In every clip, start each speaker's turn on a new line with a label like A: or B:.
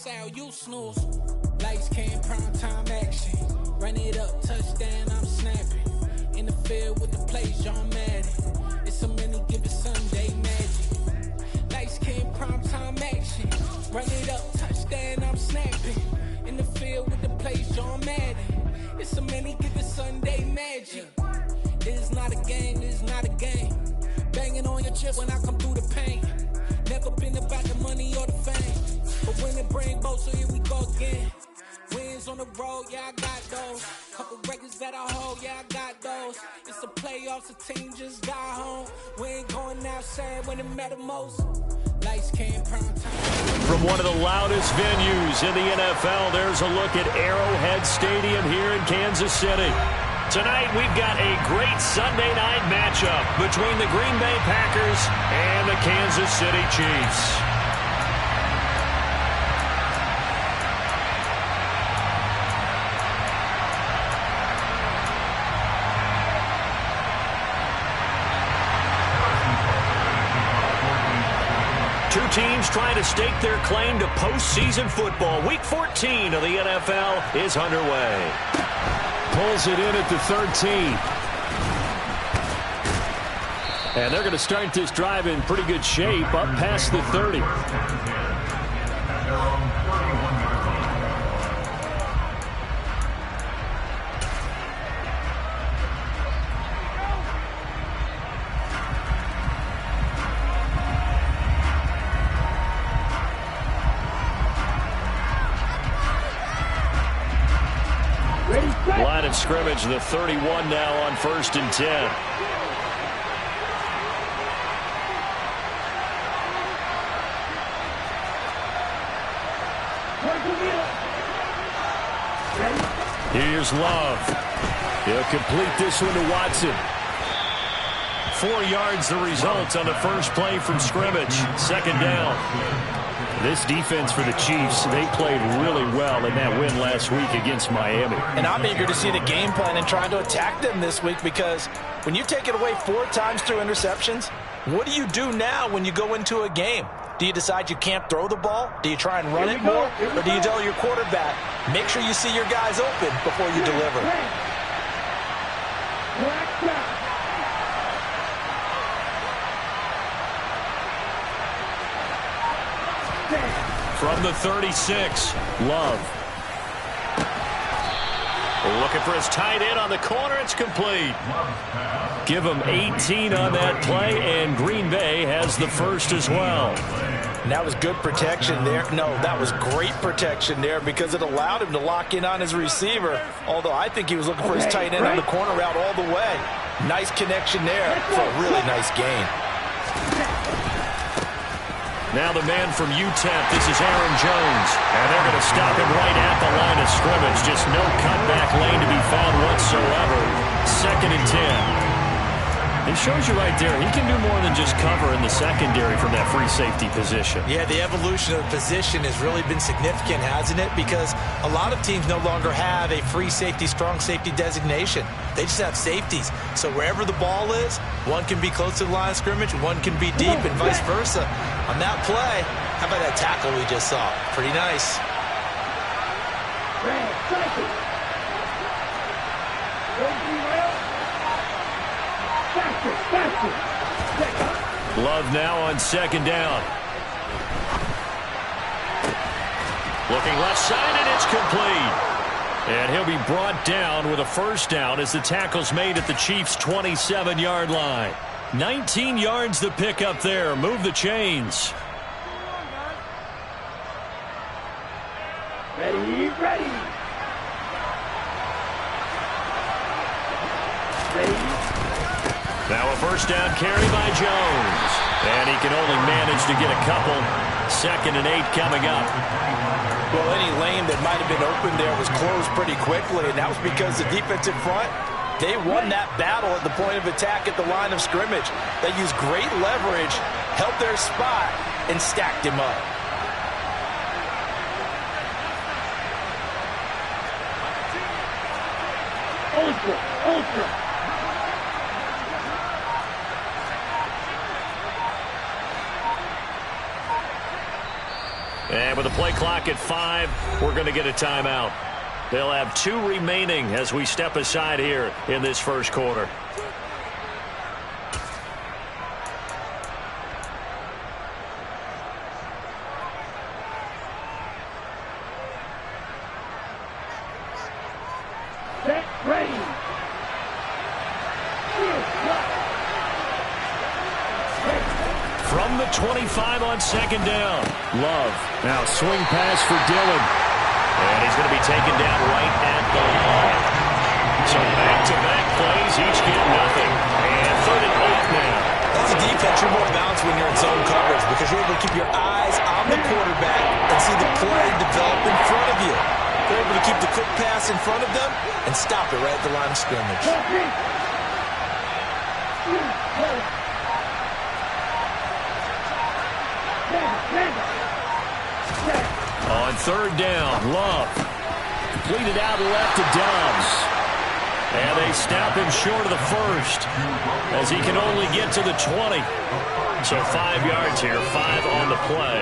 A: foul, you snooze. Lights came, prime time action. Run it up, touchdown, I'm snapping. In the field with the plays, John Madden. It's a many given Sunday magic. Lights came, prime time action. Run it up, touchdown, I'm snapping. In the field with the plays, John Madden. It's a many given Sunday magic. It is not a game, it is not a game. Banging on your chip when I come through the pain. Never been about the money or the fame. But when it bring both, so here we go again. Wins on the road, yeah, I got those. Couple records that I hold, yeah, I got those. It's the playoffs, the team just got home. We ain't going outside when it matter most. Lights came, prime time.
B: From one of the loudest venues in the NFL, there's a look at Arrowhead Stadium here in Kansas City. Tonight, we've got a great Sunday night matchup between the Green Bay Packers and the Kansas City Chiefs. Two teams trying to stake their claim to postseason football. Week 14 of the NFL is underway. Pulls it in at the 13. And they're going to start this drive in pretty good shape up past the 30. Line of scrimmage, the 31 now on 1st and 10. Here's Love. He'll complete this one to Watson. 4 yards the result on the first play from scrimmage. Second down. This defense for the Chiefs, they played really well in that win last week against Miami.
C: And I'm eager to see the game plan and trying to attack them this week, because when you take it away 4 times through interceptions, what do you do now when you go into a game? Do you decide you can't throw the ball? Do you try and run it more? Or do you tell your quarterback, make sure you see your guys open before you deliver?
B: From the 36, Love. Looking for his tight end on the corner. It's complete. Give him 18 on that play, and Green Bay has the first as well.
C: And that was good protection there. No, that was great protection there, because it allowed him to lock in on his receiver, although I think he was looking for his tight end on the corner route all the way. Nice connection there for a really nice gain.
B: Now the man from UTEP, this is Aaron Jones. And they're going to stop him right at the line of scrimmage. Just no cutback lane to be found whatsoever. 2nd and 10. It shows you right there, he can do more than just cover in the secondary from that free safety position.
C: Yeah, the evolution of the position has really been significant, hasn't it? Because a lot of teams no longer have a free safety, strong safety designation. They just have safeties. So wherever the ball is, one can be close to the line of scrimmage, one can be deep, and vice versa. On that play, how about that tackle we just saw? Pretty nice.
B: Love now on 2nd down. Looking left side, and it's complete. And he'll be brought down with a first down as the tackle's made at the Chiefs' 27-yard line. 19 yards to pick up there. Move the chains.
D: Ready.
B: Now a first down carry by Jones. And he can only manage to get a couple. 2nd and 8 coming up.
C: Well, any lane that might have been open there was closed pretty quickly, and that was because the defensive front, they won that battle at the point of attack at the line of scrimmage. They used great leverage, held their spot, and stacked him up.
D: Ultra.
B: And with the play clock at 5, we're going to get a timeout. They'll have 2 remaining as we step aside here in this first quarter.
D: Set, ready.
B: From the 25 on second down. Love. Now swing pass for Dillon. And he's going to be taken down right at the line. So back-to-back plays, each get nothing. And 3rd and 8 now.
C: As a defense, you're more balanced when you're in zone coverage because you're able to keep your eyes on the quarterback and see the play develop in front of you. You're able to keep the quick pass in front of them and stop it right at the line of scrimmage.
B: On 3rd down, Love. Completed out left to Dobbs. And they stop him short of the first as he can only get to the 20. So 5 yards here, 5 on the play.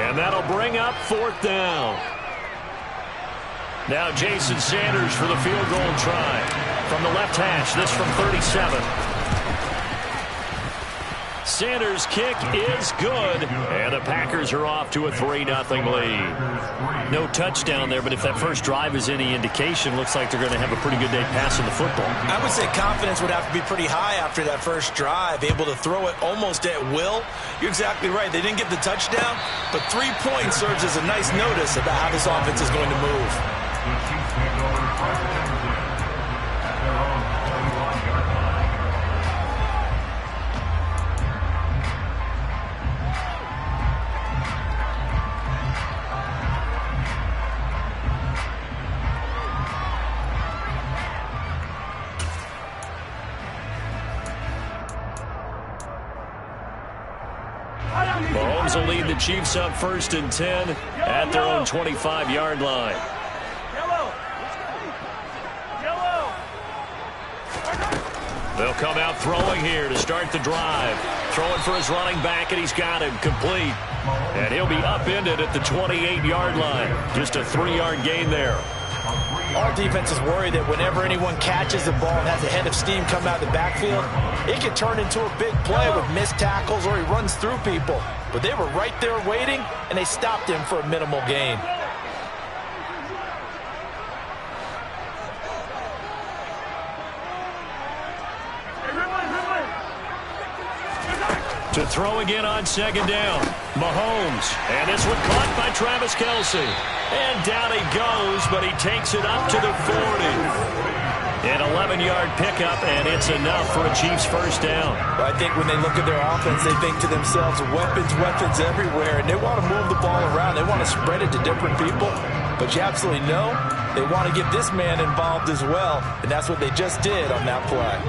B: And that'll bring up 4th down. Now Jason Sanders for the field goal try. From the left hash, this from 37. Sanders' kick is good, and the Packers are off to a 3-0 lead. No touchdown there, but if that first drive is any indication, looks like they're going to have a pretty good day passing the football.
C: I would say confidence would have to be pretty high after that first drive, able to throw it almost at will. You're exactly right. They didn't get the touchdown, but 3 points serves as a nice notice about how this offense is going to move.
B: Mahomes will lead the Chiefs up 1st and 10 at their own 25-yard line. They'll come out throwing here to start the drive. Throwing for his running back, and he's got him complete. And he'll be upended at the 28-yard line. Just a 3-yard gain there.
C: Our defense is worried that whenever anyone catches the ball and has a head of steam come out of the backfield, it can turn into a big play with missed tackles or he runs through people. But they were right there waiting, and they stopped him for a minimal gain.
B: To throw again on second down. Mahomes. And this one caught by Travis Kelce. And down he goes, but he takes it up to the 40. An 11-yard pickup, and it's enough for a Chiefs first down.
C: I think when they look at their offense, they think to themselves, weapons everywhere, and they want to move the ball around. They want to spread it to different people. But you absolutely know they want to get this man involved as well, and that's what they just did on that play.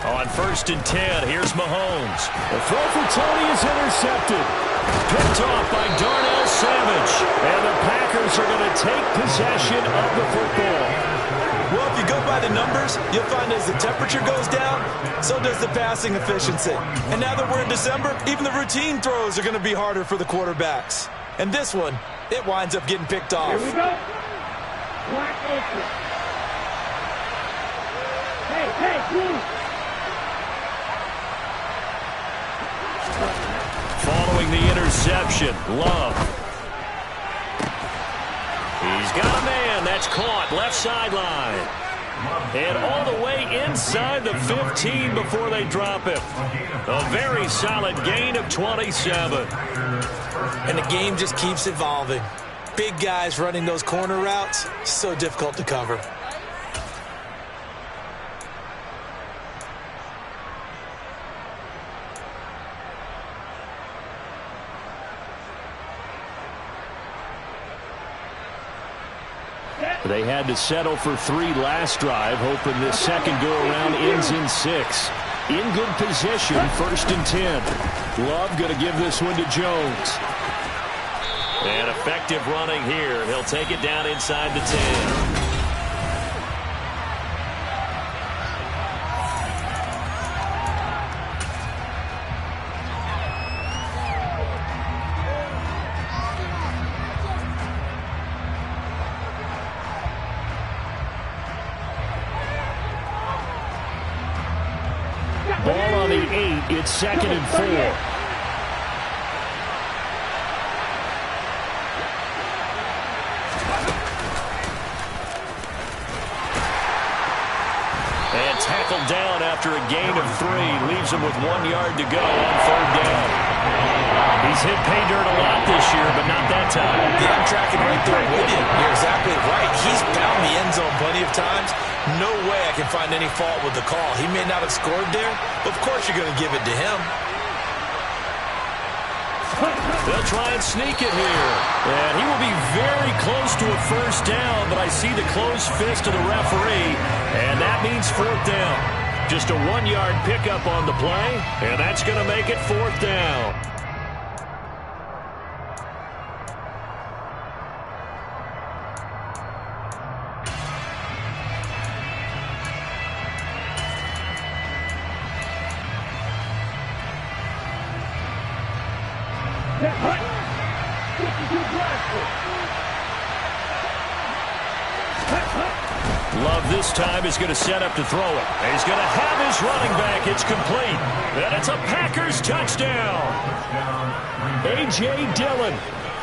B: On 1st and 10, here's Mahomes. The throw for Tony is intercepted. Picked off by Darnell Savage. And the Packers are going to take possession of the football.
C: Well, if you go by the numbers, you'll find as the temperature goes down, so does the passing efficiency. And now that we're in December, even the routine throws are going to be harder for the quarterbacks. And this one, it winds up getting picked off.
D: Here we go. Black open. Hey, move.
B: Following the interception, Love. He's got a man. That's caught left sideline. And all the way inside the 15 before they drop him. A very solid gain of 27.
C: And the game just keeps evolving. Big guys running those corner routes, so difficult to cover.
B: They had to settle for 3 last drive, hoping this second go-around ends in 6. In good position, 1st and 10. Love going to give this one to Jones. And effective running here. He'll take it down inside the 10. It's 2nd and 4. And tackled down after a gain of 3. Leaves him with 1 yard to go on 3rd down. He's hit pay dirt a lot this year, but not that time.
C: Yeah, I'm tracking right there with you. You're exactly right. He's found the end zone plenty of times. No way I can find any fault with the call. He may not have scored there, but of course you're going to give it to him.
B: They'll try and sneak it here. And he will be very close to a 1st down, but I see the closed fist of the referee, and that means 4th down. Just a 1-yard pickup on the play, and that's going to make it 4th down. Love this time is going to set up to throw it. He's going to have his running back. It's complete. And it's a Packers touchdown. A.J. Dillon,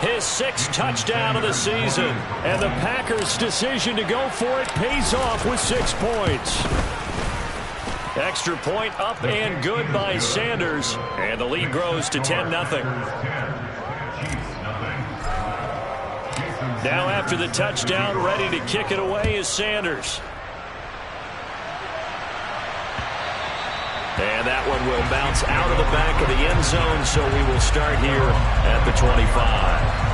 B: his 6th touchdown of the season. And the Packers' decision to go for it pays off with 6 points. Extra point up and good by Sanders. And the lead grows to 10-0. Now after the touchdown, ready to kick it away is Sanders. And that one will bounce out of the back of the end zone, so we will start here at the 25.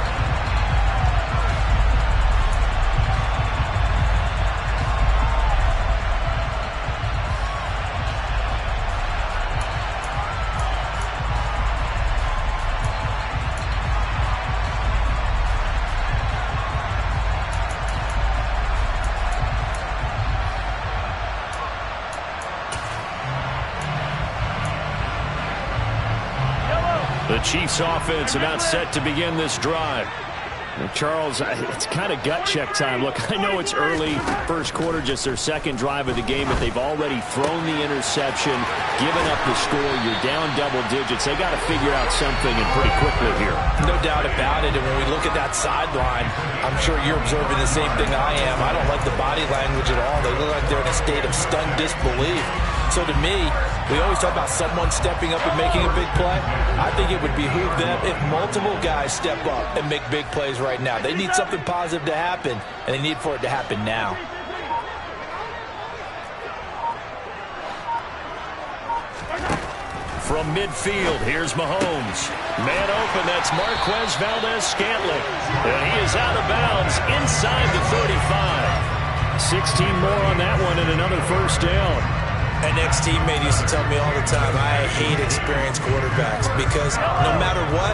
B: The Chiefs offense about set to begin this drive. And Charles, it's kind of gut check time. Look, I know it's early, 1st quarter, just their 2nd drive of the game, but they've already thrown the interception, given up the score. You're down double digits. They got to figure out something, and pretty quickly here.
C: No doubt about it. And when we look at that sideline, I'm sure you're observing the same thing I am. I don't like the body language at all. They look like they're in a state of stunned disbelief. So to me, we always talk about someone stepping up and making a big play. I think it would behoove them if multiple guys step up and make big plays right now. They need something positive to happen, and they need for it to happen now.
B: From midfield, here's Mahomes. Man open, that's Marquez Valdez-Scantling. And he is out of bounds inside the 35. 16 more on that one and another 1st down.
C: An ex-teammate used to tell me all the time, I hate experienced quarterbacks because no matter what,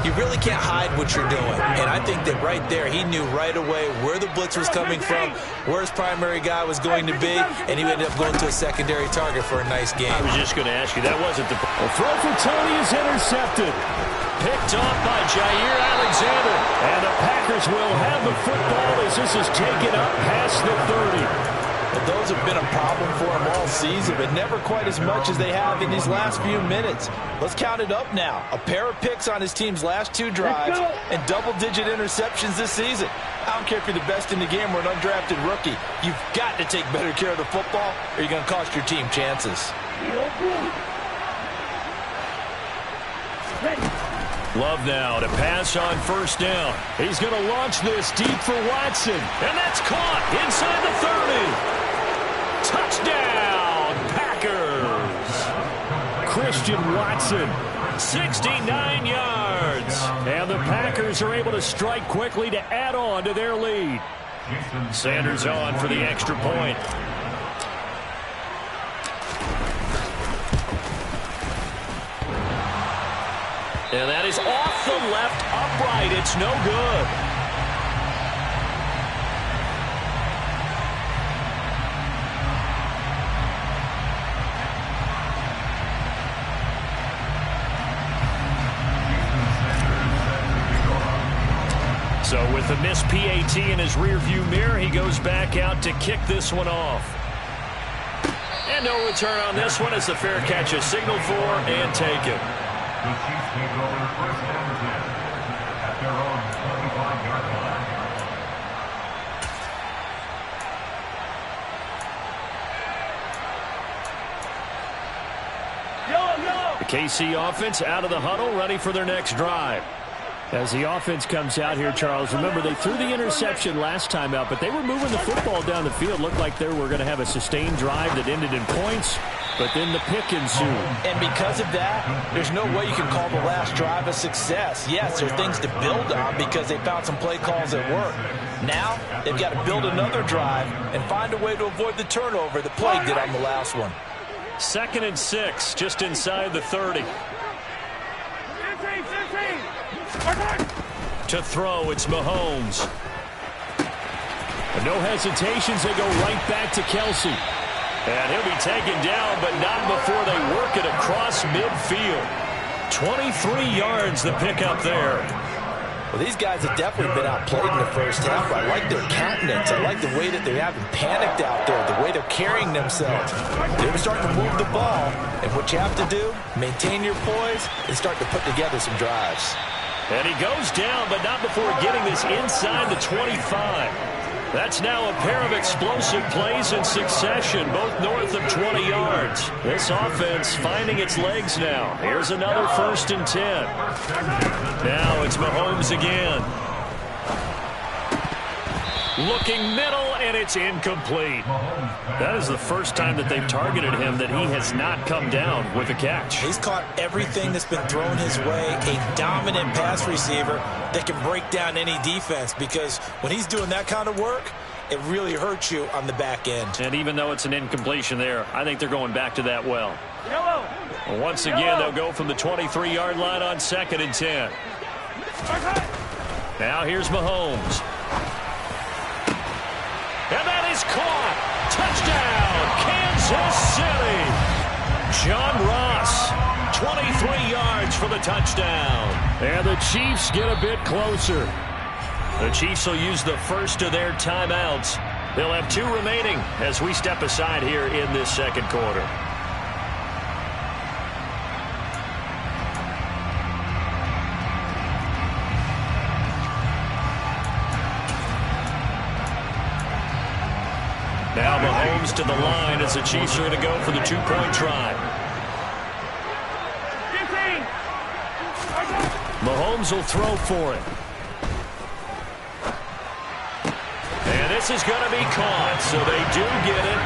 C: you really can't hide what you're doing. And I think that right there, he knew right away where the blitz was coming from, where his primary guy was going to be, and he ended up going to a secondary target for a nice game.
B: I was just going to ask you, that wasn't the... A throw for Tony is intercepted. Picked off by Jair Alexander. And the Packers will have the football as this is taken up past the 30.
C: Well, those have been a problem for him all season, but never quite as much as they have in these last few minutes. Let's count it up now. A pair of picks on his team's last 2 drives and double-digit interceptions this season. I don't care if you're the best in the game or an undrafted rookie. You've got to take better care of the football or you're going to cost your team chances.
B: Love now to pass on 1st down. He's going to launch this deep for Watson. And that's caught inside the 30. Touchdown, Packers. Christian Watson, 69 yards. And the Packers are able to strike quickly to add on to their lead. Sanders on for the extra point. And that is off the left upright. It's no good. So with the missed PAT in his rearview mirror, he goes back out to kick this one off. And And no return on this one as the fair catch is signaled for and taken.
E: The Chiefs take over first down and 10 at their own 25-yard line.
B: The KC offense out of the huddle, ready for their next drive.
F: As the offense comes out here, Charles, remember they threw the interception last time out, but they were moving the football down the field. Looked like they were going to have a sustained drive that ended in points, but then the pick ensued.
C: And because of that, there's no way you can call the last drive a success. Yes, there are things to build on because they found some play calls that work. Now, they've got to build another drive and find a way to avoid the turnover that plagued it on the last one.
B: 2nd and 6, just inside the 30. To throw, it's Mahomes.
F: No hesitations, they go right back to Kelsey.
B: And he'll be taken down, but not before they work it across midfield. 23 yards the pickup there.
C: Well, these guys have definitely been outplayed in the first half. I like their countenance. I like the way that they haven't panicked out there, the way they're carrying themselves. They're starting to move the ball, and what you have to do, maintain your poise and start to put together some drives.
B: And he goes down, but not before getting this inside the 25. That's now a pair of explosive plays in succession, both north of 20 yards. This offense finding its legs now. Here's another 1st and 10. Now it's Mahomes again. Looking middle, and it's incomplete. That is the first time that they've targeted him that he has not come down with a catch.
C: He's caught everything that's been thrown his way. A dominant pass receiver that can break down any defense, because when he's doing that kind of work, it really hurts you on the back end.
B: And even though it's an incompletion there, I think they're going back to that well. Once again, they'll go from the 23-yard line on 2nd and 10. Now here's Mahomes. And that is caught. Touchdown, Kansas City. John Ross, 23 yards for the touchdown.
F: And the Chiefs get a bit closer.
B: The Chiefs will use the first of their timeouts. They'll have 2 remaining as we step aside here in this second quarter. Now Mahomes to the line as the Chiefs are going to go for the 2-point try.
F: Mahomes will throw for it.
B: And this is going to be caught, so they do get it.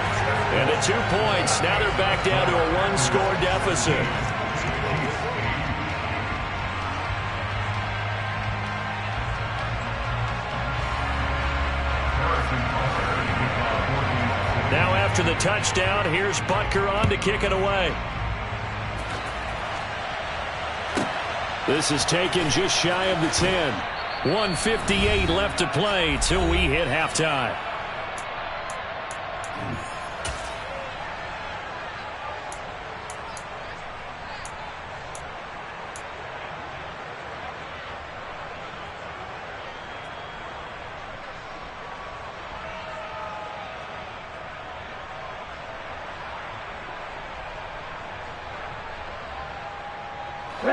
B: And at 2 points, now they're back down to a 1-score deficit. Now after the touchdown, here's Butker on to kick it away.
F: This is taken just shy of the 10. 1:58 left to play till we hit halftime.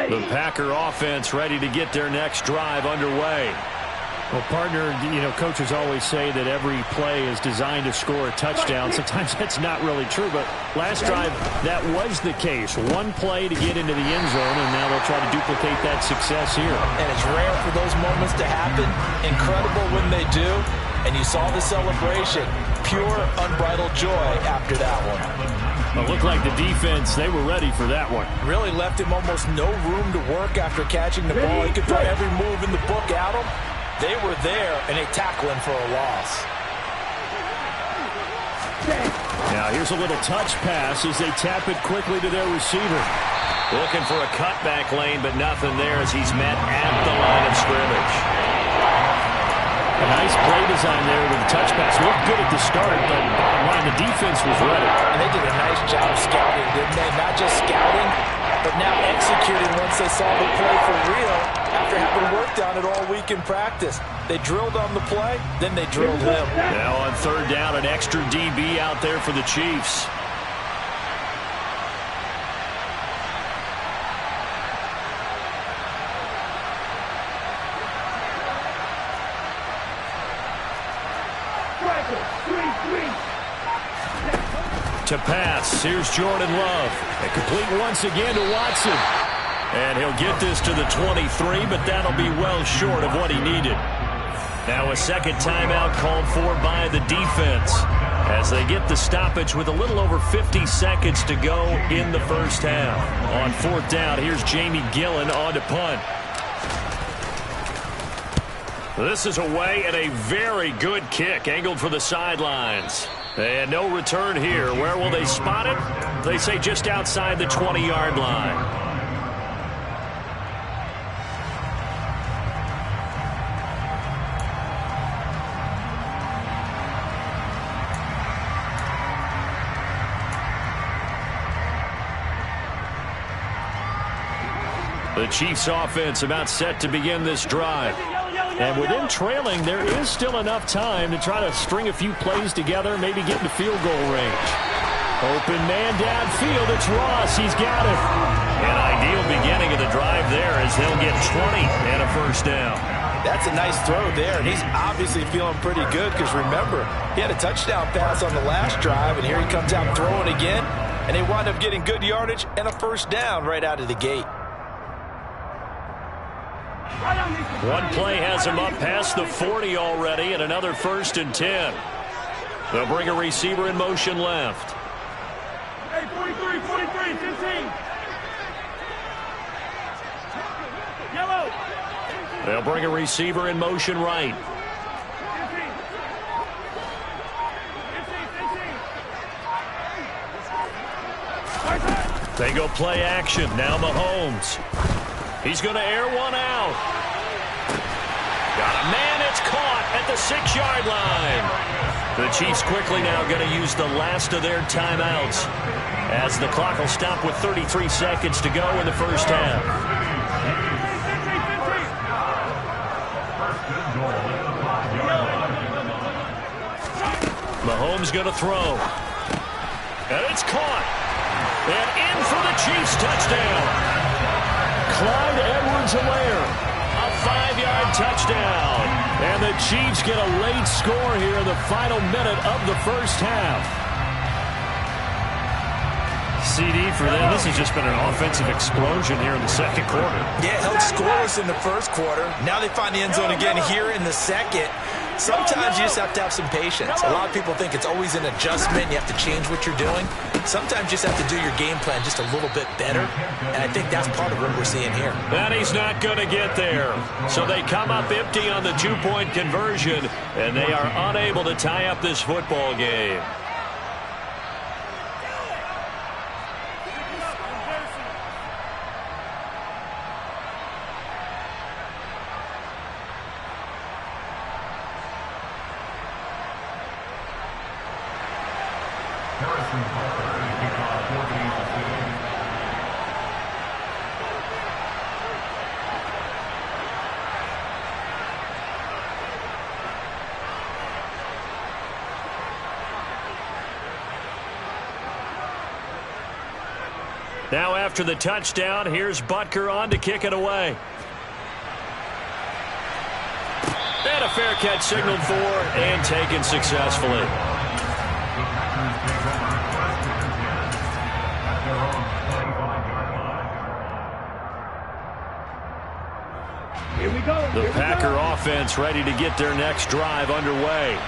B: The Packer offense ready to get their next drive underway.
F: Well, partner, coaches always say that every play is designed to score a touchdown. Sometimes that's not really true, but last drive, that was the case. One play to get into the end zone, and now they'll try to duplicate that success here.
C: And it's rare for those moments to happen. Incredible when they do. And you saw the celebration. Pure, unbridled joy after that one.
F: It looked like the defense, they were ready for that one.
C: Really left him almost no room to work after catching the ball. He could throw every move in the book at him. They were there, and they tackle him for a loss.
F: Now here's a little touch pass as they tap it quickly to their receiver.
B: Looking for a cutback lane, but nothing there as he's met at the line of scrimmage.
F: A nice play design there with the touch pass. Looked good at the start, but bottom line, the defense was ready.
C: And they did a nice job scouting, didn't they? Not just scouting, but now executing once they saw the play for real after having worked on it all week in practice. They drilled on the play, then they drilled him.
B: Now on 3rd down, an extra DB out there for the Chiefs. To pass. Here's Jordan Love. And complete once again to Watson. And he'll get this to the 23, but that'll be well short of what he needed. Now a second timeout called for by the defense as they get the stoppage with a little over 50 seconds to go in the first half. On fourth down, here's Jamie Gillen on to punt. This is away and a very good kick angled for the sidelines. And no return here. Where will they spot it? They say just outside the 20-yard line. The Chiefs offense about set to begin this drive. And with them trailing, there is still enough time to try to string a few plays together, maybe get into field goal range. Open man downfield, it's Ross, he's got it. An ideal beginning of the drive there as they'll get 20 and a first down.
C: That's a nice throw there, and he's obviously feeling pretty good because remember, he had a touchdown pass on the last drive, and here he comes out throwing again, and they wind up getting good yardage and a first down right out of the gate.
B: One play has him up past the 40 already, and another 1st and 10. They'll bring a receiver in motion left.
D: Hey, 43, 15. Yellow.
B: They'll bring a receiver in motion right.
D: 15.
B: They go play action. Now Mahomes. He's going to air one out. Got a man. It's caught at the 6-yard line. The Chiefs quickly now going to use the last of their timeouts as the clock will stop with 33 seconds to go in the first half. Mahomes going to throw. And it's caught. And in for the Chiefs touchdown. Clyde Edwards-Helaire, a 5-yard touchdown. And the Chiefs get a late score here in the final minute of the first half. CD for them, this has just been an offensive explosion here in the second quarter.
C: Yeah, held scoreless in the first quarter. Now they find the end zone again here in the second. Sometimes you just have to have some patience. A lot of people think it's always an adjustment. You have to change what you're doing. Sometimes you just have to do your game plan just a little bit better. And I think that's part of what we're seeing here.
B: And he's not going to get there. So they come up empty on the 2-point conversion, and they are unable to tie up this football game. Now after the touchdown, here's Butker on to kick it away. And a fair catch signaled for and taken successfully.
D: Here we go.
B: The Packer offense ready to get their next drive underway.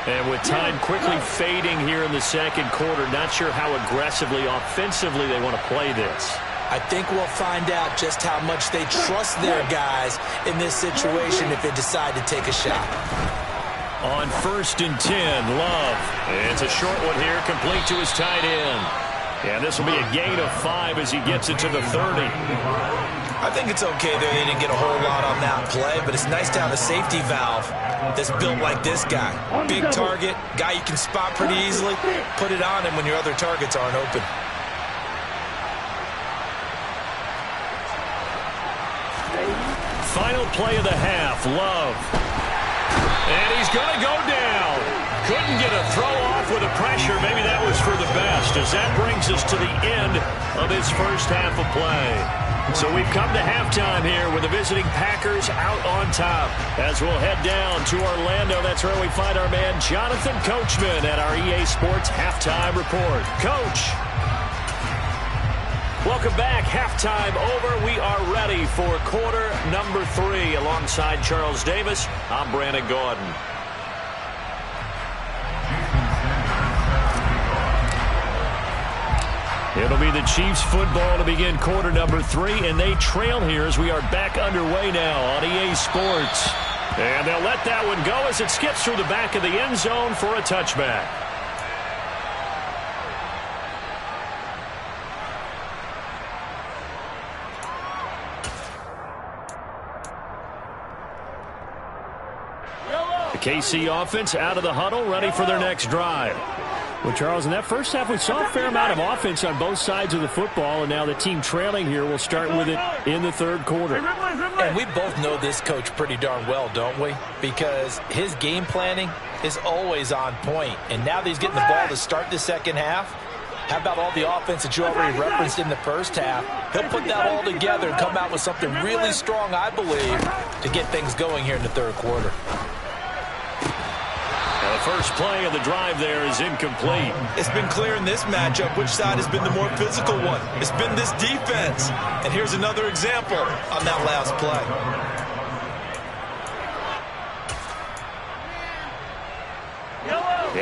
B: And with time quickly fading here in the second quarter, not sure how aggressively, offensively they want to play this.
C: I think we'll find out just how much they trust their guys in this situation if they decide to take a shot.
B: On 1st and 10, Love. It's a short one here, complete to his tight end. And this will be a gain of 5 as he gets it to the 30.
C: I think it's okay that they didn't get a whole lot on that play, but it's nice to have a safety valve that's built like this guy. Big target, guy you can spot pretty easily. Put it on him when your other targets aren't open.
B: Final play of the half, Love. And he's going to go down. Couldn't get a throw off with the pressure. Maybe that was for the best, as that brings us to the end of this first half of play. So we've come to halftime here with the visiting Packers out on top. As we'll head down to Orlando, that's where we find our man Jonathan Coachman at our EA Sports Halftime Report. Coach. Welcome back. Halftime over. We are ready for quarter number 3. Alongside Charles Davis, I'm Brandon Gordon. It'll be the Chiefs football to begin quarter number 3, and they trail here as we are back underway now on EA Sports. And they'll let that one go as it skips through the back of the end zone for a touchback. The KC offense out of the huddle, ready for their next drive. Well, Charles, in that first half, we saw a fair amount of offense on both sides of the football, and now the team trailing here will start with it in the third quarter.
C: And we both know this coach pretty darn well, don't we? Because his game planning is always on point. And now that he's getting the ball to start the second half, how about all the offense that you already referenced in the first half? He'll put that all together and come out with something really strong, I believe, to get things going here in the third quarter.
B: The first play of the drive there is incomplete.
C: It's been clear in this matchup which side has been the more physical one. It's been this defense. And here's another example on that last play.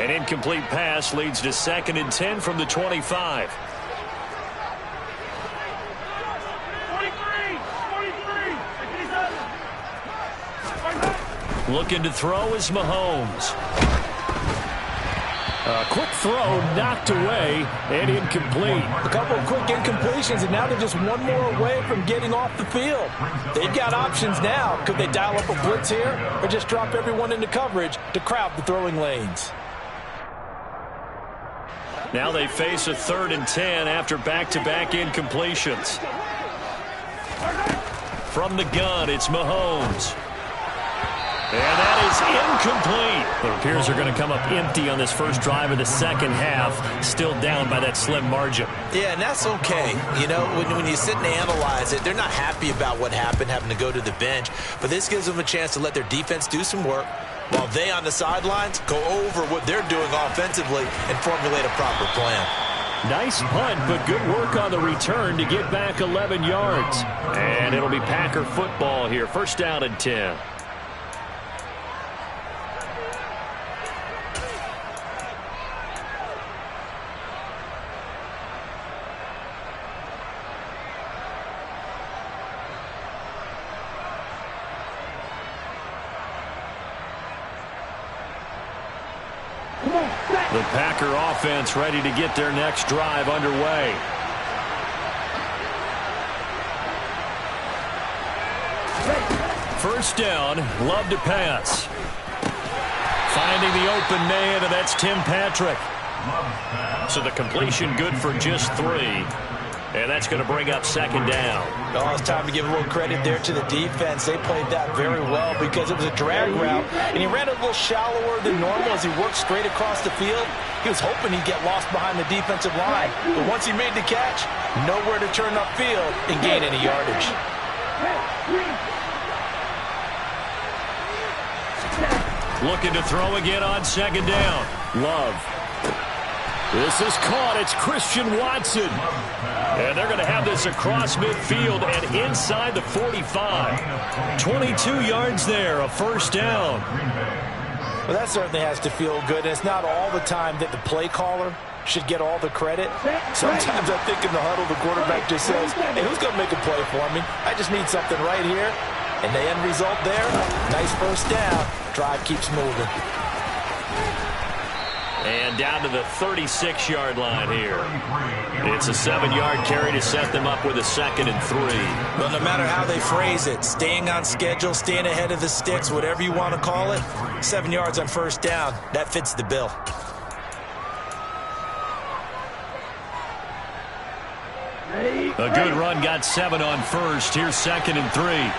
B: An incomplete pass leads to 2nd and 10 from the 25.
D: 43.
B: Looking to throw is Mahomes.
F: A quick throw knocked away and incomplete.
C: A couple of quick incompletions, and now they're just one more away from getting off the field. They've got options now. Could they dial up a blitz here or just drop everyone into coverage to crowd the throwing lanes?
B: Now they face a 3rd and 10 after back-to-back incompletions. From the gun, it's Mahomes. And that is incomplete.
F: It appears they're going to come up empty on this first drive of the second half, still down by that slim margin.
C: Yeah, and that's okay. You know, when you sit and analyze it, they're not happy about what happened, having to go to the bench. But this gives them a chance to let their defense do some work while they on the sidelines go over what they're doing offensively and formulate a proper plan.
F: Nice punt, but good work on the return to get back 11 yards.
B: And it'll be Packer football here. 1st down and 10. The Packer offense ready to get their next drive underway. First down, Love to pass. Finding the open man, and that's Tim Patrick. So the completion good for just 3. And that's going to bring up 2nd down.
C: Oh, it's time to give a little credit there to the defense. They played that very well because it was a drag route, and he ran a little shallower than normal as he worked straight across the field. He was hoping he'd get lost behind the defensive line. But once he made the catch, nowhere to turn upfield and gain any yardage.
B: Looking to throw again on 2nd down.
F: Love. This is caught. It's Christian Watson.
B: And they're going to have this across midfield and inside the 45. 22 yards there, a 1st down.
C: Well, that certainly has to feel good. And it's not all the time that the play caller should get all the credit. Sometimes I think in the huddle, the quarterback just says, hey, who's going to make a play for me? I just need something right here. And the end result there, nice 1st down. Drive keeps moving.
B: And down to the 36-yard line here. It's a 7-yard carry to set them up with a 2nd and 3.
C: Well, no matter how they phrase it, staying on schedule, staying ahead of the sticks, whatever you want to call it, 7 yards on 1st down, that fits the bill.
B: A good run, got 7 on 1st. Here's 2nd and 3.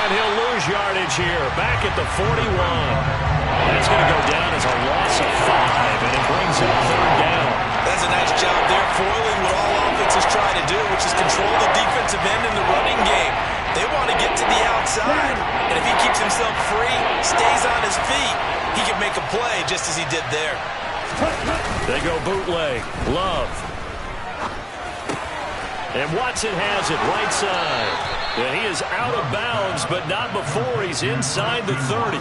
B: And he'll lose yardage here, back at the 41. That's going to go down as a loss of 5, and it brings up third down.
C: That's a nice job there, foiling what all offenses try to do, which is control the defensive end in the running game. They want to get to the outside, and if he keeps himself free, stays on his feet, he can make a play just as he did there.
B: They go bootleg. Love. And Watson has it right side. And he is out of bounds, but not before he's inside the 30.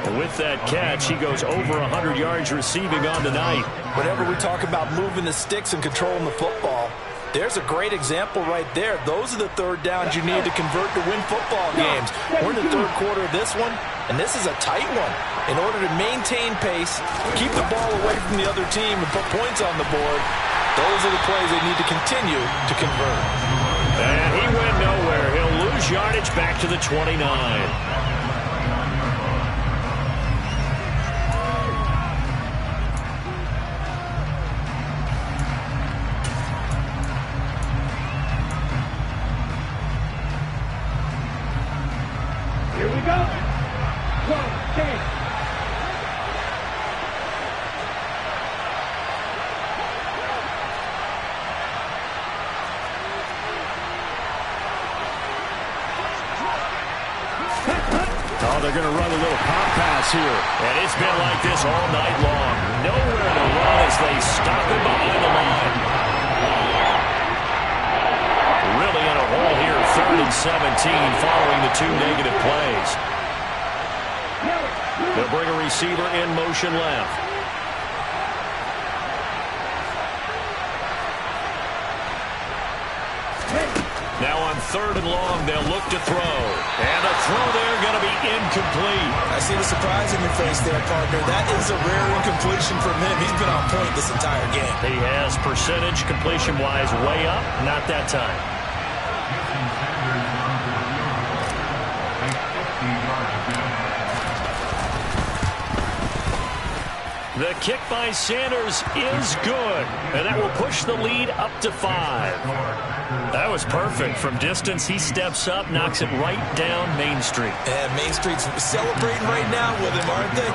B: And with that catch, he goes over 100 yards receiving on the night.
C: Whenever we talk about moving the sticks and controlling the football, there's a great example right there. Those are the third downs you need to convert to win football games. We're in the third quarter of this one, and this is a tight one. In order to maintain pace, keep the ball away from the other team, and put points on the board, those are the plays they need to continue to convert.
B: And he went nowhere. He'll lose yardage back to the 29.
D: Here we go. 1, 10.
F: Oh, they're going to run a little pop pass here.
B: And it's been like this all night long. Nowhere to run as they stop him behind the line. Really in a hole here, 3rd and 17 following the 2 negative plays. They'll bring a receiver in motion left. Now on 3rd and long, they'll look to throw. And a throw there going to be incomplete.
C: I see the surprise in your face there, partner. That is a rare incompletion from him. He's been on point this entire game.
B: He has percentage completion-wise way up. Not that time. The kick by Sanders is good, and that will push the lead up to 5. That was perfect. From distance, he steps up, knocks it right down Main Street.
C: And Main Street's celebrating right now with him, aren't they?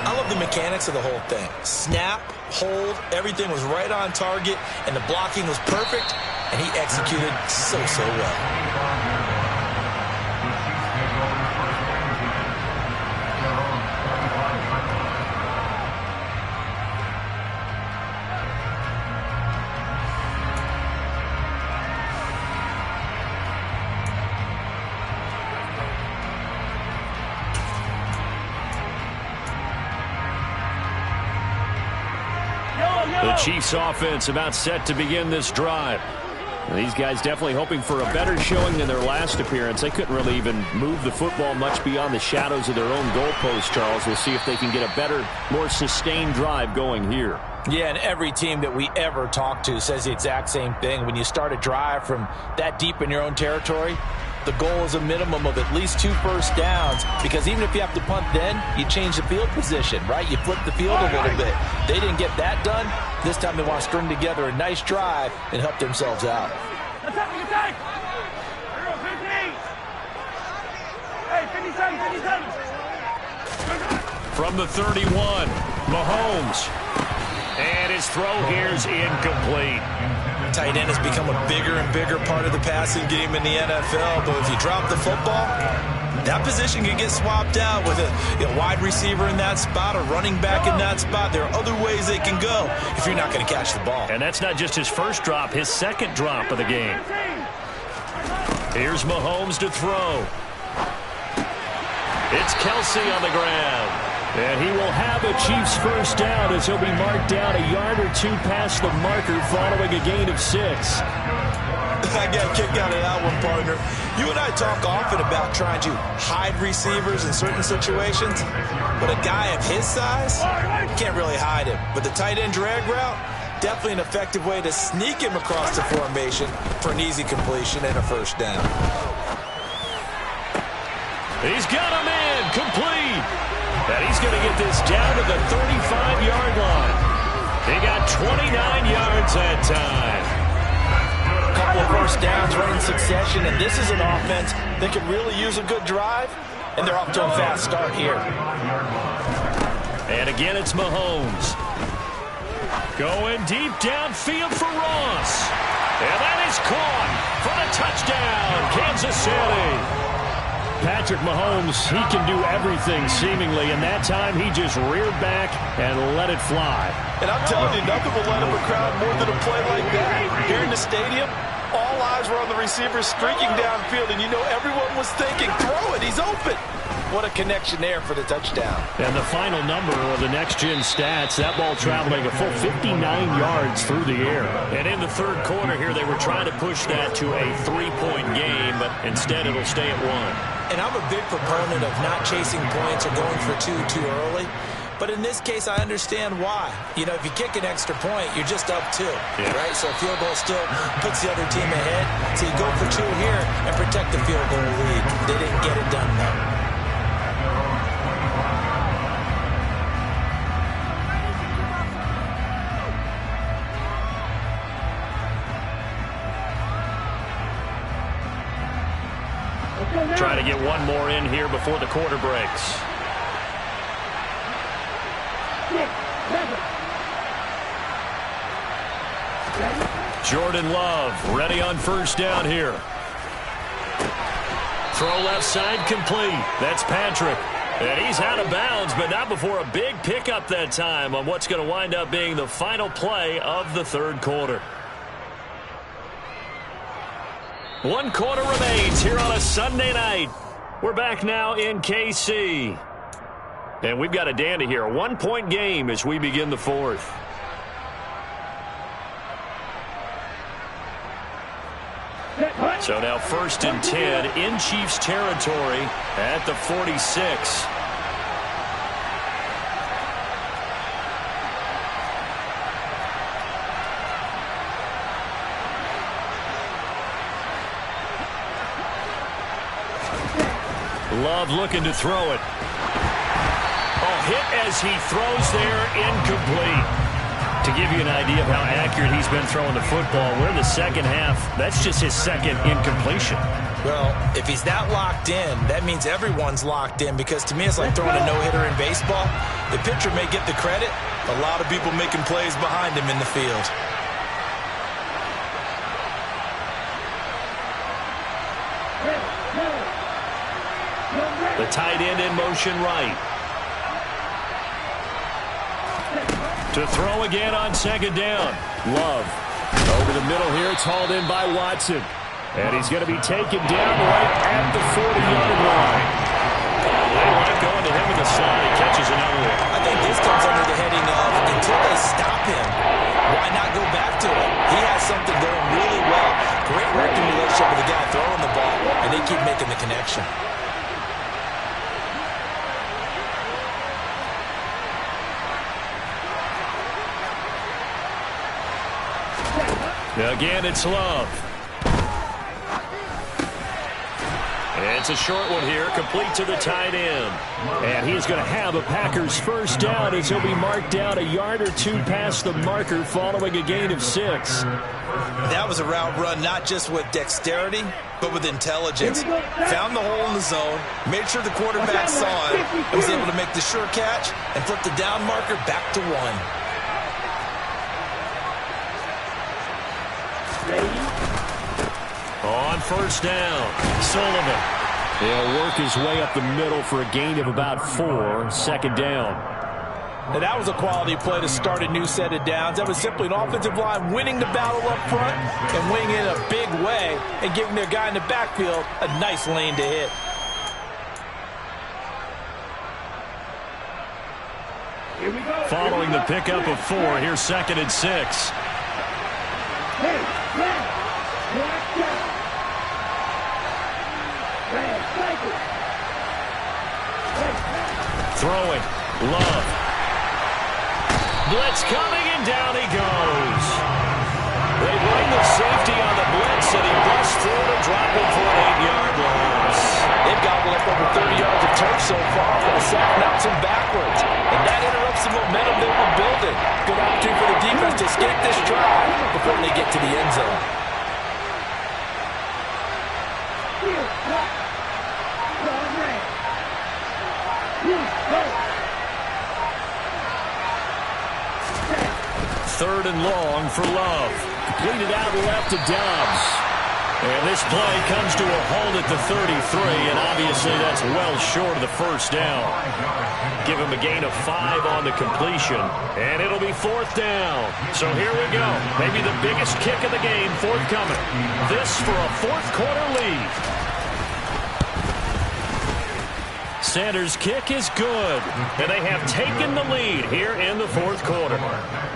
C: I love the mechanics of the whole thing. Snap, hold, everything was right on target, and the blocking was perfect, and he executed so well.
B: The Chiefs offense about set to begin this drive.
F: These guys definitely hoping for a better showing than their last appearance. They couldn't really even move the football much beyond the shadows of their own goalpost, Charles. We'll see if they can get a better, more sustained drive going here.
C: Yeah, and every team that we ever talk to says the exact same thing. When you start a drive from that deep in your own territory, the goal is a minimum of at least 2 first downs, because even if you have to punt then, you change the field position, right? You flip the field a little bit. They didn't get that done. This time they want to string together a nice drive and help themselves out.
D: Attack! Here we go, 58. Hey, 57.
B: From the 31, Mahomes. And his throw here is incomplete.
C: Tight end has become a bigger and bigger part of the passing game in the NFL, but if you drop the football, that position can get swapped out with a wide receiver in that spot, a running back in that spot. There are other ways they can go if you're not going to catch the ball.
B: And that's not just his first drop, his second drop of the game. Here's Mahomes to throw. It's Kelsey on the ground. And he will have a Chiefs first down as he'll be marked down a yard or 2 past the marker following a gain of 6.
C: I got a kick out of that one, partner. You and I talk often about trying to hide receivers in certain situations, but a guy of his size, can't really hide him. But the tight end drag route, definitely an effective way to sneak him across the formation for an easy completion and a first down.
B: He's got him in, complete. And he's going to get this down to the 35-yard line. He got 29 yards that time.
C: couple of first downs right in succession, and this is an offense that could really use a good drive, and they're off to a fast start here.
B: And again, it's Mahomes. Going deep downfield for Ross. And that is caught for the touchdown, Kansas City.
F: Patrick Mahomes, he can do everything seemingly, and that time he just reared back and let it fly.
C: And I'm telling you, nothing will let up a crowd more than a play like that. Here in the stadium, all eyes were on the receiver streaking downfield, and you know everyone was thinking, throw it, he's open. What a connection there for the touchdown.
F: And the final number of the next-gen stats, that ball traveling a full 59 yards through the air.
B: And in the third quarter here, they were trying to push that to a 3-point game, but instead it'll stay at 1.
C: And I'm a big proponent of not chasing points or going for two too early. But in this case, I understand why. You know, if you kick an extra point, you're just up 2, right? So a field goal still puts the other team ahead. So you go for 2 here and protect the field goal lead. They didn't get it done, though.
B: Try to get one more in here before the quarter breaks. Jordan Love ready on first down here. Throw left side complete. That's Patrick. And he's out of bounds, but not before a big pickup that time on what's going to wind up being the final play of the third quarter. 1 quarter remains here on a Sunday night. We're back now in KC. And we've got a dandy here. A 1-point game as we begin the fourth. So now 1st and 10 in Chiefs territory at the 46. Love looking to throw it. Oh, hit as he throws there, incomplete. To give you an idea of how accurate he's been throwing the football, we're in the second half. That's just his second incompletion.
C: Well, if he's that locked in, that means everyone's locked in, because to me it's like throwing a no-hitter in baseball. The pitcher may get the credit, a lot of people making plays behind him in the field.
B: The tight end in motion right. To throw again on second down. Love. Over the middle here. It's hauled in by Watson. And he's going to be taken down right at the 40-yard line. They like going to him in the slot. He catches another one.
C: I think this comes under the heading of, until they stop him, why not go back to it? He has something going really well. Great working relationship with the guy throwing the ball, and they keep making the connection.
B: Again, it's Love. It's a short one here, complete to the tight end.
F: And he's going to have a Packers first down as he'll be marked down a yard or 2 past the marker following a gain of 6.
C: That was a route run not just with dexterity, but with intelligence. Found the hole in the zone, made sure the quarterback saw it, and was able to make the sure catch and flip the down marker back to 1.
B: On first down, Sullivan.
F: He'll work his way up the middle for a gain of about 4, second down.
C: And that was a quality play to start a new set of downs. That was simply an offensive line winning the battle up front and winning in a big way and giving their guy in the backfield a nice lane to hit.
B: Following the pickup of 4, here's 2nd and 6. Throwing, Love. Blitz coming, and down he goes. They bring the safety on the blitz, and he busts through to drop him for an 8-yard loss.
C: They've gobbled up over 30 yards of turf so far, but a sack knocks him backwards. And that interrupts the momentum they were building. Good opportunity for the defense to escape this drive before they get to the end zone.
B: 3rd and long for Love.
F: Completed out left to Dobbs.
B: And this play comes to a halt at the 33, and obviously that's well short of the first down. Give him a gain of 5 on the completion, and it'll be 4th down. So here we go. Maybe the biggest kick of the game forthcoming. This for a 4th quarter lead. Sanders' kick is good, and they have taken the lead here in the 4th quarter.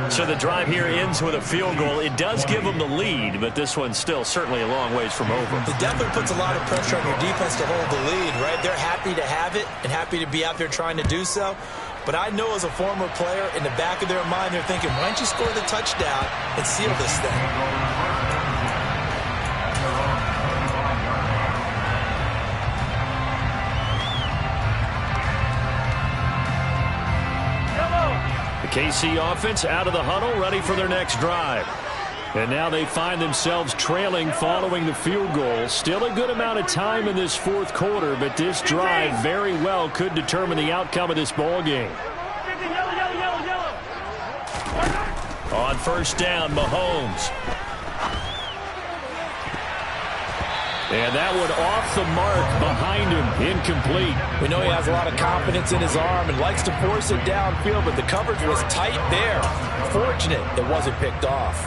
B: So the drive here ends with a field goal. It does give them the lead, but this one's still certainly a long ways from over.
C: It definitely puts a lot of pressure on your defense to hold the lead, right? They're happy to have it and happy to be out there trying to do so. But I know as a former player, in the back of their mind, they're thinking, why don't you score the touchdown and seal this thing?
B: KC offense out of the huddle, ready for their next drive. And now they find themselves trailing following the field goal. Still a good amount of time in this 4th quarter, but this drive very well could determine the outcome of this ball game. On 1st down, Mahomes. And that one off the mark behind him, incomplete.
C: We know he has a lot of confidence in his arm and likes to force it downfield, but the coverage was tight there. Fortunate it wasn't picked off.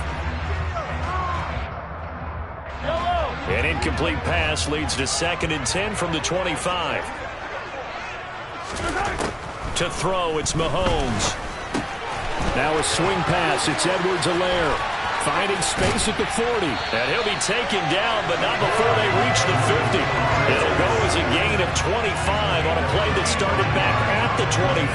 B: An incomplete pass leads to 2nd and 10 from the 25. To throw, it's Mahomes.
F: Now a swing pass. It's Edwards-Helaire. Finding space at the 40.
B: And he'll be taken down, but not before they reach the 50. It'll go as a gain of 25 on a play that started back at the 25.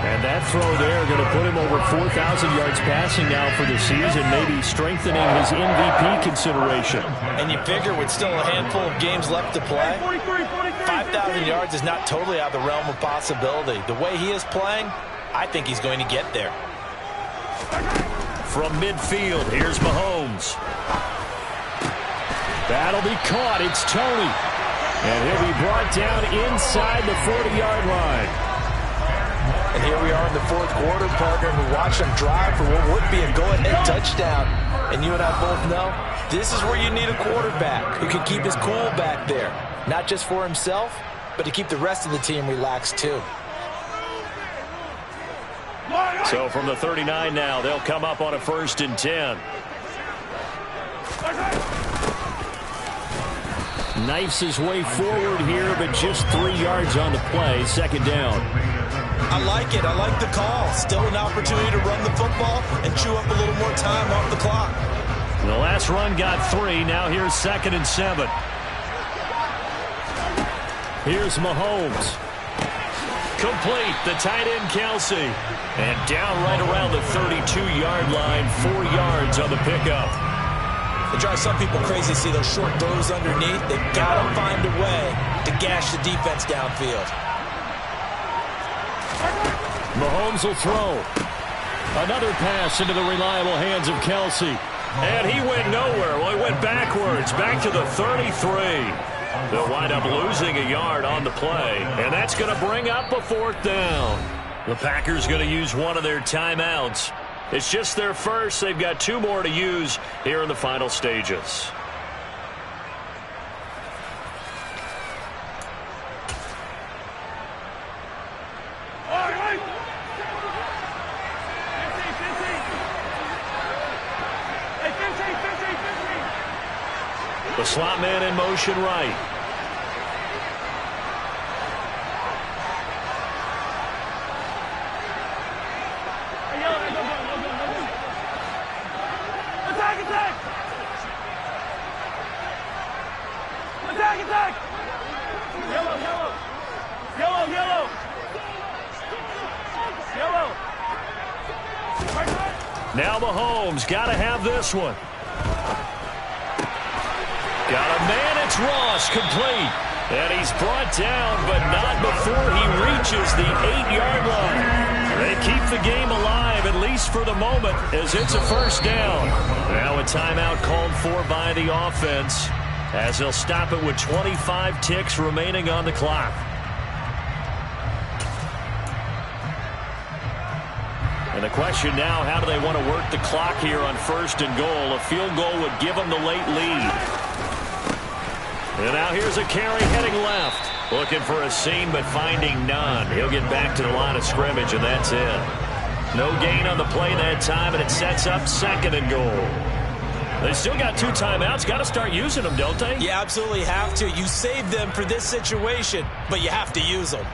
F: And that throw there going to put him over 4,000 yards passing now for the season, maybe strengthening his MVP consideration.
C: And you figure with still a handful of games left to play, 5,000 yards is not totally out of the realm of possibility. The way he is playing, I think he's going to get there.
B: From midfield, here's Mahomes.
F: That'll be caught. It's Tony. And he'll be brought down inside the 40-yard line.
C: And here we are in the 4th quarter, partner, and we watch him drive for what would be a go-ahead touchdown. And you and I both know this is where you need a quarterback who can keep his cool back there. Not just for himself, but to keep the rest of the team relaxed too.
B: So from the 39 now, they'll come up on a 1st and 10.
F: Knifes his way forward here, but just 3 yards on the play. 2nd down.
C: I like it. I like the call. Still an opportunity to run the football and chew up a little more time off the clock.
B: The last run got 3. Now here's 2nd and 7.
F: Here's Mahomes.
B: Complete, the tight end Kelsey. And down right around the 32-yard line, 4 yards on the pickup.
C: It drives some people crazy to see those short throws underneath. They've got to find a way to gash the defense downfield.
F: Mahomes will throw. Another pass into the reliable hands of Kelsey.
B: And he went nowhere. Well, he went backwards, back to the 33. They'll wind up losing a yard on the play, and that's going to bring up a 4th down. The Packers going to use one of their timeouts. It's just their first. They've got 2 more to use here in the final stages. The slot man in motion right.
D: Attack! Yellow!
B: Now Mahomes got to have this one. Got a man, it's Ross, complete. And he's brought down, but not before he reaches the 8-yard line. They keep the game alive, at least for the moment, as it's a 1st down. Now a timeout called for by the offense, as they'll stop it with 25 ticks remaining on the clock. And the question now, how do they want to work the clock here on 1st and goal? A field goal would give them the late lead. And now here's a carry heading left. Looking for a seam, but finding none. He'll get back to the line of scrimmage, and that's it. No gain on the play that time, and it sets up 2nd and goal. They still got 2 timeouts. Got to start using them, don't they?
C: You absolutely have to. You save them for this situation, but you have to use them.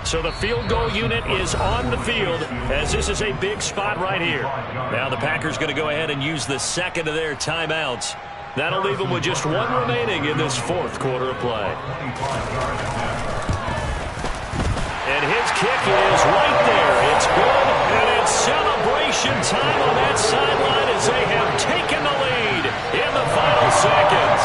B: So the field goal unit is on the field as this is a big spot right here. Now the Packers going to go ahead and use the 2nd of their timeouts. That'll leave them with just 1 remaining in this 4th quarter of play. And his kick is right there. It's good, and it's celebration time on that sideline as they have taken the lead in the final seconds.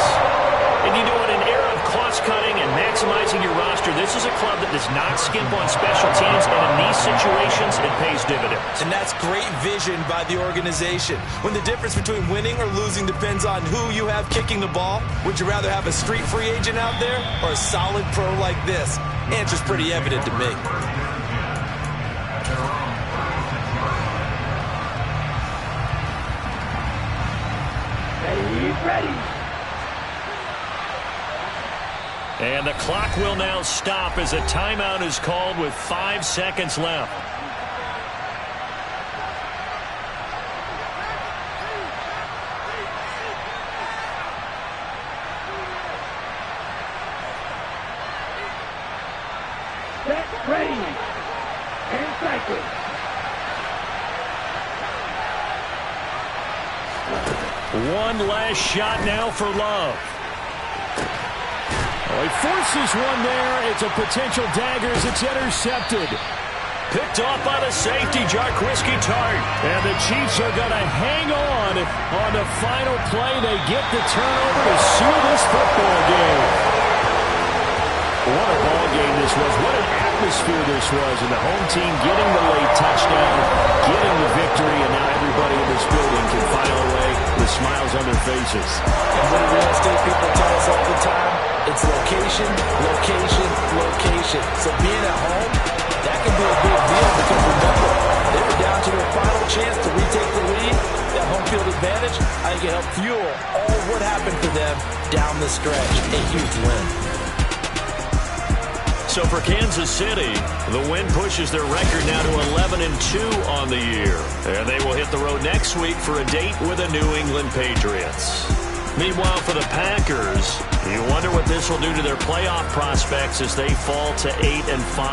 B: And you know, in an era of cost-cutting and maximizing your roster, this is a club that does not skimp on special teams, and in these situations, it pays dividends.
C: And that's great vision by the organization. When the difference between winning or losing depends on who you have kicking the ball, would you rather have a street free agent out there or a solid pro like this? Answer's pretty evident to me.
D: Ready.
B: And the clock will now stop as a timeout is called with 5 seconds left.
D: Set, ready. 10 seconds.
B: One last shot now for Love. He forces one there. It's a potential dagger as it's intercepted. Picked off by the safety, Jarquiski Tart. And the Chiefs are going to hang on the final play. They get the turnover to seal this football game. What a ball game this was. What an atmosphere this was. And the home team getting the late touchdown, getting the victory, and now everybody in this building can file away with smiles on their faces.
C: And what real estate people tell us all the time, it's location, location, location. So being at home, that can be a big deal because remember, they were down to their final chance to retake the lead. That home field advantage, I think it helped fuel all what happened for them down the stretch. A huge win.
B: So for Kansas City, the win pushes their record now to 11-2 on the year. And they will hit the road next week for a date with the New England Patriots. Meanwhile, for the Packers, you wonder what this will do to their playoff prospects as they fall to 8-5.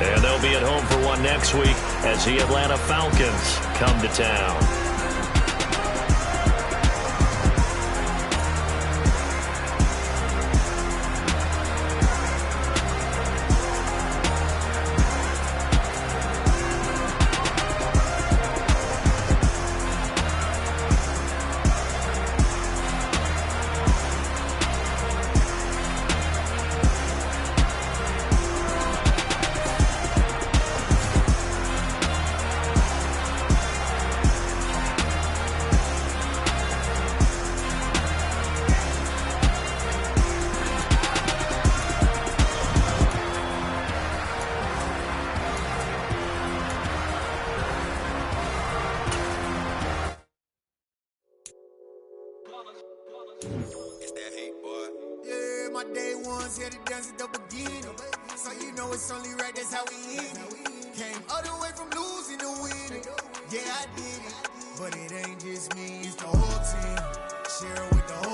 B: And they'll be at home for one next week as the Atlanta Falcons come to town.
G: It's that hate, boy. Yeah, my day ones here to dance at the beginning. So you know it's only right, that's how we end it. Came all the way from losing to winning. Yeah, I did it. But it ain't just me, it's the whole team. Share it with the whole